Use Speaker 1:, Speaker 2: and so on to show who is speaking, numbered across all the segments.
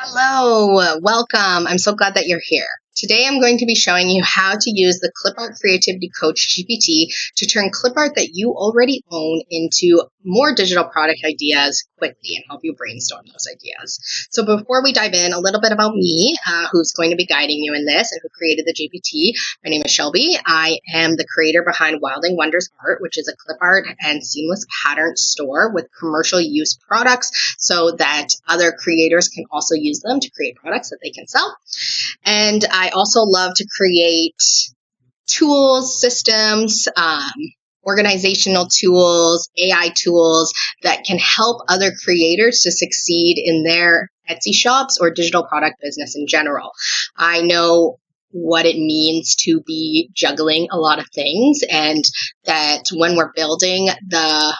Speaker 1: Hello, welcome. I'm so glad that you're here. Today I'm going to be showing you how to use the Clipart Creativity Coach GPT to turn clipart that you already own into more digital product ideas quickly and help you brainstorm those ideas. So before we dive in, a little bit about me, who's going to be guiding you in this and who created the GPT. My name is Shelbey. I am the creator behind Wilding Wonders Art, which is a clip art and seamless pattern store with commercial use products so that other creators can also use them to create products that they can sell. And I also love to create tools, systems, organizational tools, AI tools that can help other creators to succeed in their Etsy shops or digital product business in general. I know what it means to be juggling a lot of things, and that when we're building the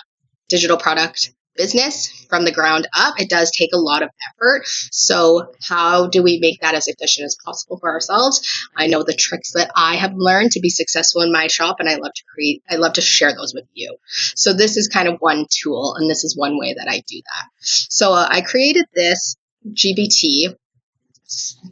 Speaker 1: digital product business from the ground up, it does take a lot of effort. So how do we make that as efficient as possible for ourselves? I know the tricks that I have learned to be successful in my shop, and I love to share those with you. So this is kind of one tool, and this is one way that I do that. So I created this GPT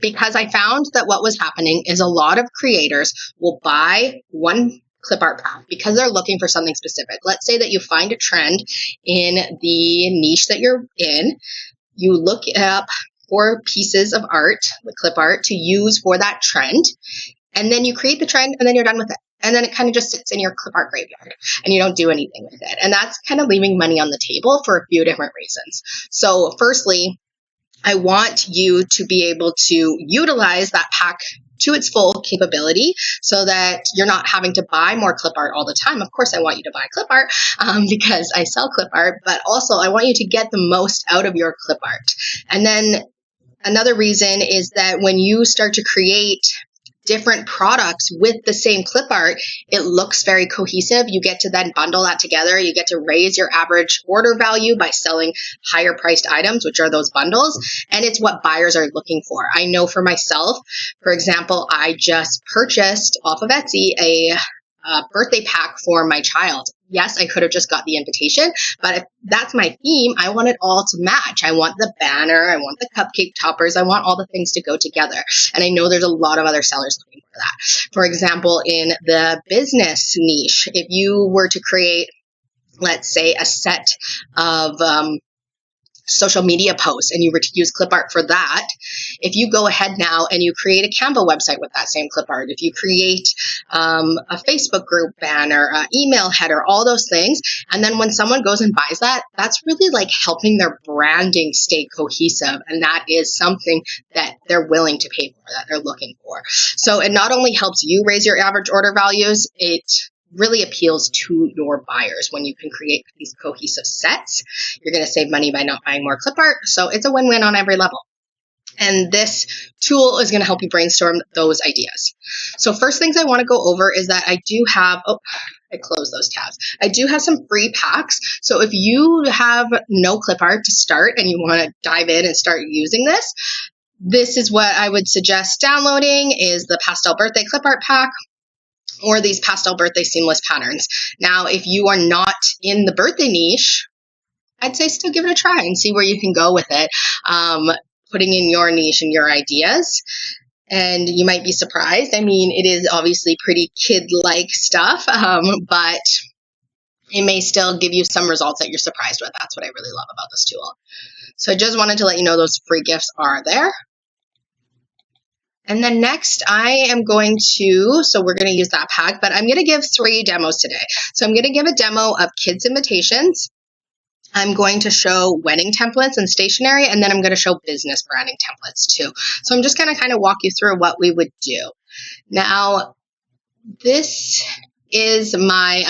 Speaker 1: because I found that what was happening is a lot of creators will buy one clip art pack because they're looking for something specific. Let's say that you find a trend in the niche that you're in. You look up for pieces of art, the clip art, to use for that trend, and then you create the trend, and then you're done with it. And then it kind of just sits in your clip art graveyard, and you don't do anything with it. And that's kind of leaving money on the table for a few different reasons. So firstly, I want you to be able to utilize that pack to its full capability so that you're not having to buy more clip art all the time. Of course, I want you to buy clip art because I sell clip art, but also I want you to get the most out of your clip art. And then another reason is that when you start to create different products with the same clip art, it looks very cohesive. You get to then bundle that together. You get to raise your average order value by selling higher priced items, which are those bundles. And it's what buyers are looking for. I know for myself, for example, I just purchased off of Etsy a birthday pack for my child. Yes, I could have just got the invitation, but if that's my theme, I want it all to match. I want the banner, I want the cupcake toppers, I want all the things to go together. And I know there's a lot of other sellers looking for that. For example, in the business niche, if you were to create, let's say, a set of social media posts and you were to use clip art for that, if you go ahead now and you create a Canva website with that same clip art, if you create a Facebook group banner, email header, all those things, and then when someone goes and buys that, that's really like helping their branding stay cohesive, and that is something that they're willing to pay for, that they're looking for. So it not only helps you raise your average order values, it really appeals to your buyers. When you can create these cohesive sets, you're going to save money by not buying more clip art. So it's a win-win on every level. And this tool is going to help you brainstorm those ideas. So first things I want to go over is that I do have, I closed those tabs. I do have some free packs. So if you have no clip art to start and you want to dive in and start using this is what I would suggest downloading, is the Pastel Birthday Clip Art Pack, or these pastel birthday seamless patterns. Now, if you are not in the birthday niche, I'd say still give it a try and see where you can go with it, putting in your niche and your ideas. And you might be surprised. I mean, it is obviously pretty kid-like stuff, but it may still give you some results that you're surprised with. That's what I really love about this tool. So I just wanted to let you know those free gifts are there. And then next I am going to, so we're going to use that pack, but I'm going to give 3 demos today. So I'm going to give a demo of kids invitations. I'm going to show wedding templates and stationery, and then I'm going to show business branding templates too. So I'm just going to kind of walk you through what we would do. Now, this is my,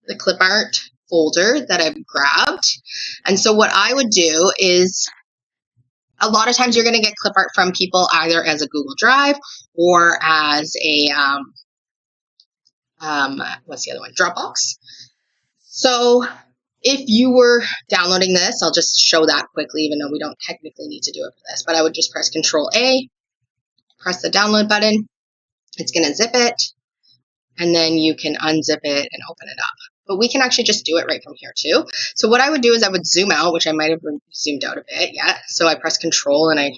Speaker 1: the clip art folder that I've grabbed. And so what I would do is, a lot of times you're going to get clip art from people either as a Google Drive or as a, what's the other one? Dropbox. So if you were downloading this, I'll just show that quickly, even though we don't technically need to do it for this, but I would just press Control A, press the download button. It's going to zip it, and then you can unzip it and open it up. But we can actually just do it right from here too. So what I would do is I would zoom out, which I might have zoomed out a bit. Yeah. So I press Control and I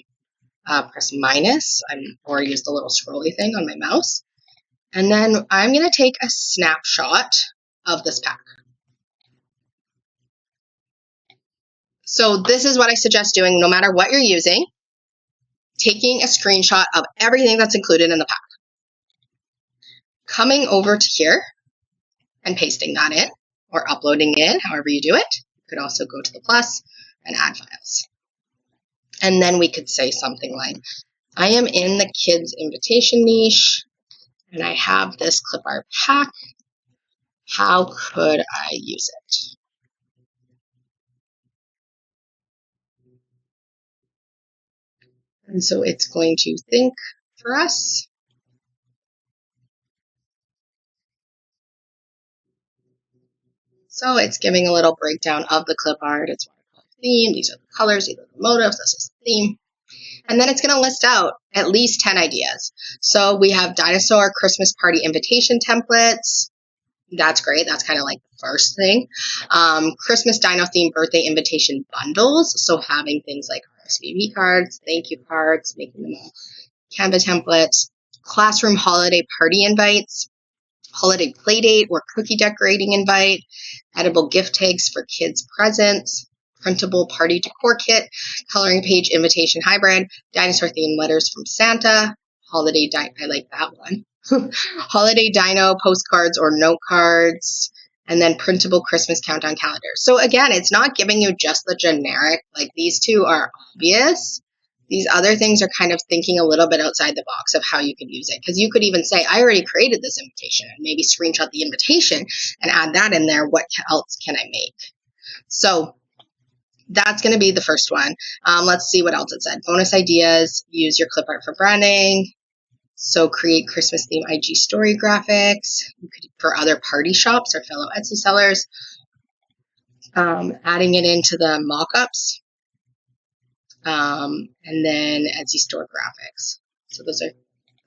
Speaker 1: press minus, or use the little scrolly thing on my mouse. And then I'm going to take a snapshot of this pack. So this is what I suggest doing no matter what you're using, taking a screenshot of everything that's included in the pack. Coming over to here and pasting that in, or uploading in, however you do it. You could also go to the plus and add files. And then we could say something like, I am in the kids invitation niche, and I have this Clipart pack. How could I use it? And so it's going to think for us. So it's giving a little breakdown of the clip art. It's watercolor theme. These are the colors. These are the motives. This is the theme. And then it's going to list out at least 10 ideas. So we have dinosaur Christmas party invitation templates. That's great. That's kind of like the first thing. Christmas dino themed birthday invitation bundles. So having things like RSVP cards, thank you cards, making them all Canva templates, classroom holiday party invites, holiday playdate or cookie decorating invite, edible gift tags for kids' presents, printable party decor kit, coloring page invitation hybrid, dinosaur themed letters from Santa, holiday I like that one. Holiday dino postcards or note cards, and then printable Christmas countdown calendars. So again, it's not giving you just the generic, like these two are obvious. These other things are kind of thinking a little bit outside the box of how you could use it. Because you could even say, I already created this invitation, and maybe screenshot the invitation and add that in there. What else can I make? So that's going to be the first one. Let's see what else it said. Bonus ideas, use your clip art for branding. So create Christmas theme IG story graphics for other party shops or fellow Etsy sellers. Adding it into the mockups. And then Etsy store graphics. So those are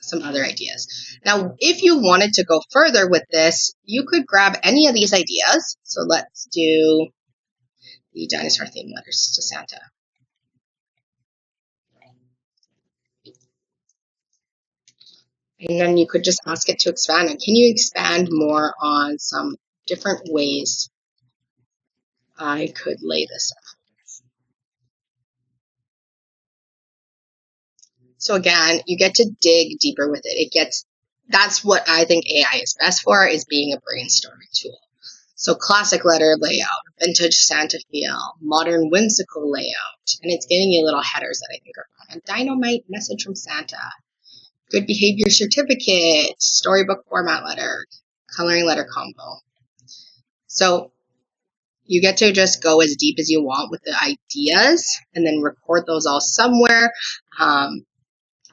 Speaker 1: some other ideas. Now, if you wanted to go further with this, you could grab any of these ideas. So let's do the dinosaur themed letters to Santa. And then you could just ask it to expand. And can you expand more on some different ways I could lay this out? So again, you get to dig deeper with it. That's what I think AI is best for, is being a brainstorming tool. So classic letter layout, vintage Santa feel, modern whimsical layout, and it's giving you little headers that I think are fun. A dynamite message from Santa, good behavior certificate, storybook format letter, coloring letter combo. So you get to just go as deep as you want with the ideas and then record those all somewhere.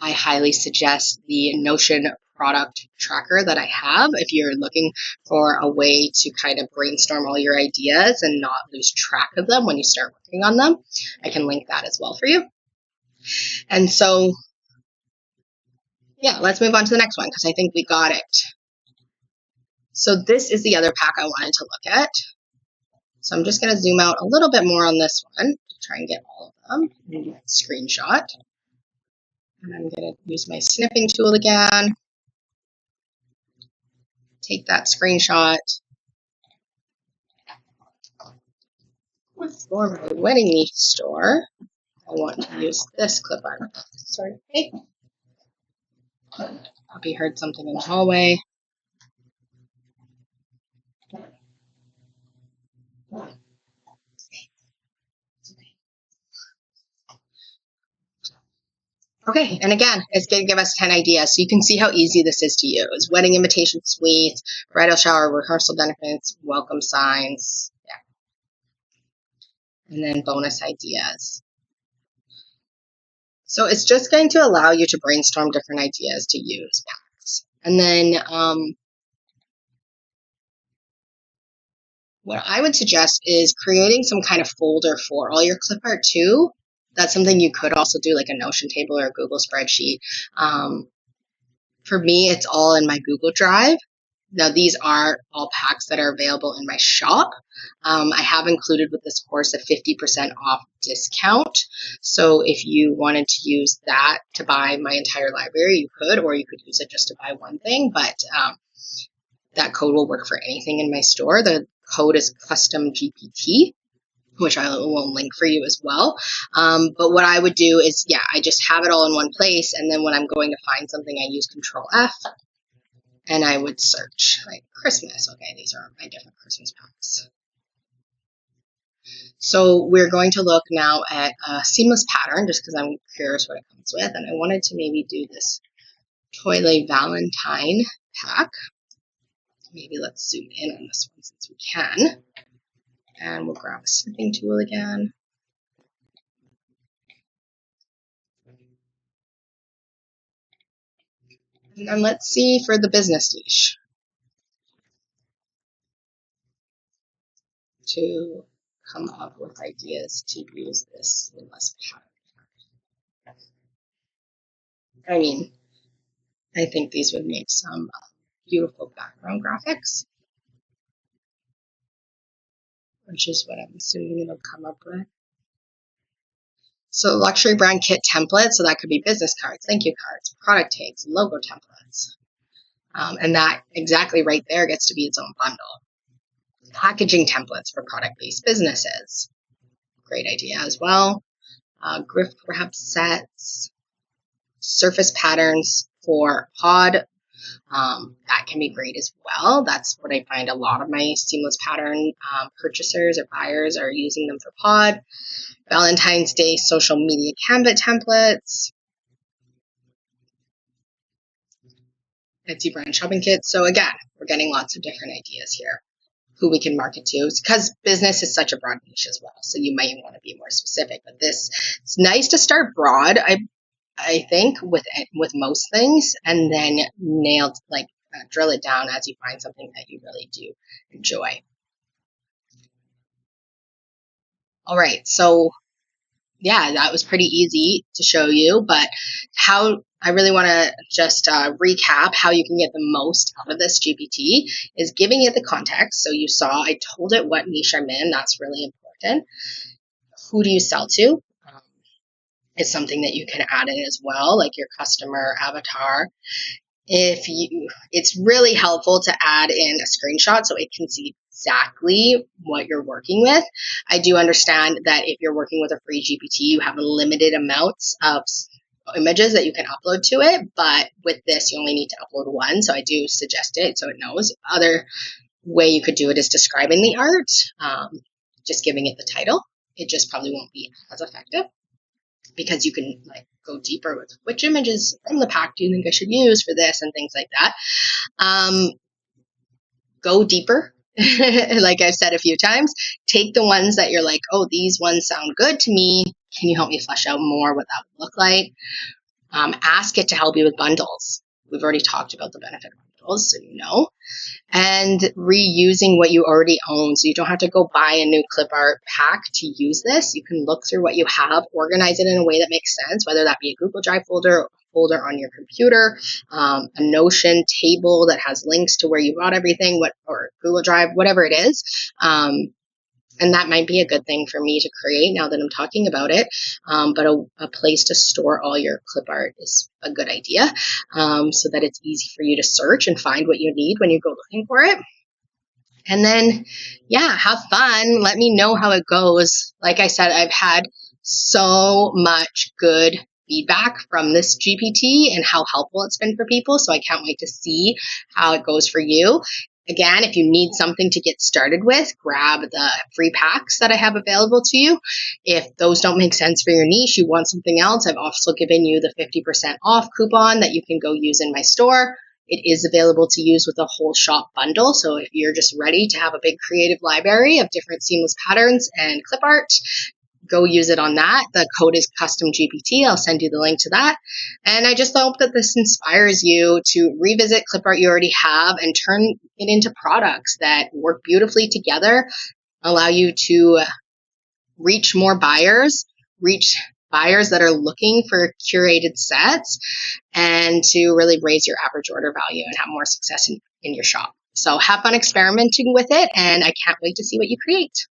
Speaker 1: I highly suggest the Notion product tracker that I have if you're looking for a way to kind of brainstorm all your ideas and not lose track of them when you start working on them. I can link that as well for you. And so, yeah, let's move on to the next one because I think we got it. So this is the other pack I wanted to look at. So I'm just going to zoom out a little bit more on this one to try and get all of them in my screenshot. And I'm going to use my snipping tool again. Take that screenshot. For my wedding niche store, I want to use this clip art. Sorry. Hey. Puppy heard something in the hallway. Okay, and again, it's going to give us 10 ideas, so you can see how easy this is to use. Wedding invitation suites, bridal shower, rehearsal benefits, welcome signs, yeah. And then bonus ideas. So it's just going to allow you to brainstorm different ideas to use packs. And then what I would suggest is creating some kind of folder for all your clip art too. That's something you could also do, like a Notion table or a Google spreadsheet. For me, it's all in my Google Drive. Now, these are all packs that are available in my shop. I have included with this course a 50% off discount. So if you wanted to use that to buy my entire library, you could, or you could use it just to buy one thing. But that code will work for anything in my store. The code is custom GPT, which I will link for you as well. But what I would do is, I just have it all in one place. And then when I'm going to find something, I use Control F and I would search like Christmas. Okay, these are my different Christmas packs. So we're going to look now at a seamless pattern just because I'm curious what it comes with. And I wanted to maybe do this Toilet Valentine pack. Maybe let's zoom in on this one since we can. And we'll grab a snipping tool again. And then let's see for the business niche to come up with ideas to use this seamless pattern. I mean, I think these would make some beautiful background graphics, which is what I'm assuming it'll come up with. So luxury brand kit templates, so that could be business cards, thank you cards, product tags, logo templates. And that exactly right there gets to be its own bundle. Packaging templates for product-based businesses. Great idea as well. Gift wrap sets, surface patterns for pod. That can be great as well. That's what I find a lot of my seamless pattern purchasers or buyers are using them for pod. Valentine's Day social media Canva templates. Etsy brand shopping kits. So again, we're getting lots of different ideas here who we can market to, because business is such a broad niche as well. So you might want to be more specific, but it's nice to start broad. I think with most things, and then drill it down as you find something that you really do enjoy. All right, so that was pretty easy to show you, but how I really want to just recap how you can get the most out of this GPT is giving it the context. So you saw I told it what niche I'm in. That's really important. Who do you sell to? Is something that you can add in as well, like your customer avatar. It's really helpful to add in a screenshot so it can see exactly what you're working with. I do understand that if you're working with a free GPT, you have a limited amounts of images that you can upload to it, but with this, you only need to upload one, so I do suggest it so it knows. Other way you could do it is describing the art, just giving it the title. It just probably won't be as effective, because you can go deeper with which images from the pack do you think I should use for this and things like that. Go deeper. Like I've said a few times, take the ones that you're like, oh, these ones sound good to me. Can you help me flesh out more what that would look like? Ask it to help you with bundles. We've already talked about the benefit of bundles, so you know. And reusing what you already own. So you don't have to go buy a new Clipart pack to use this. You can look through what you have, organize it in a way that makes sense, whether that be a Google Drive folder on your computer, a Notion table that has links to where you bought everything, or Google Drive, whatever it is. And that might be a good thing for me to create now that I'm talking about it. But a place to store all your clip art is a good idea, so that it's easy for you to search and find what you need when you go looking for it. And then, have fun. Let me know how it goes. Like I said, I've had so much good feedback from this GPT and how helpful it's been for people. So I can't wait to see how it goes for you. Again, if you need something to get started with, grab the free packs that I have available to you. If those don't make sense for your niche, you want something else, I've also given you the 50% off coupon that you can go use in my store. It is available to use with a whole shop bundle. So if you're just ready to have a big creative library of different seamless patterns and clip art, go use it on that. The code is custom GPT. I'll send you the link to that. And I just hope that this inspires you to revisit clip art you already have and turn it into products that work beautifully together, allow you to reach more buyers, reach buyers that are looking for curated sets, and to really raise your average order value and have more success in your shop. So have fun experimenting with it, and I can't wait to see what you create.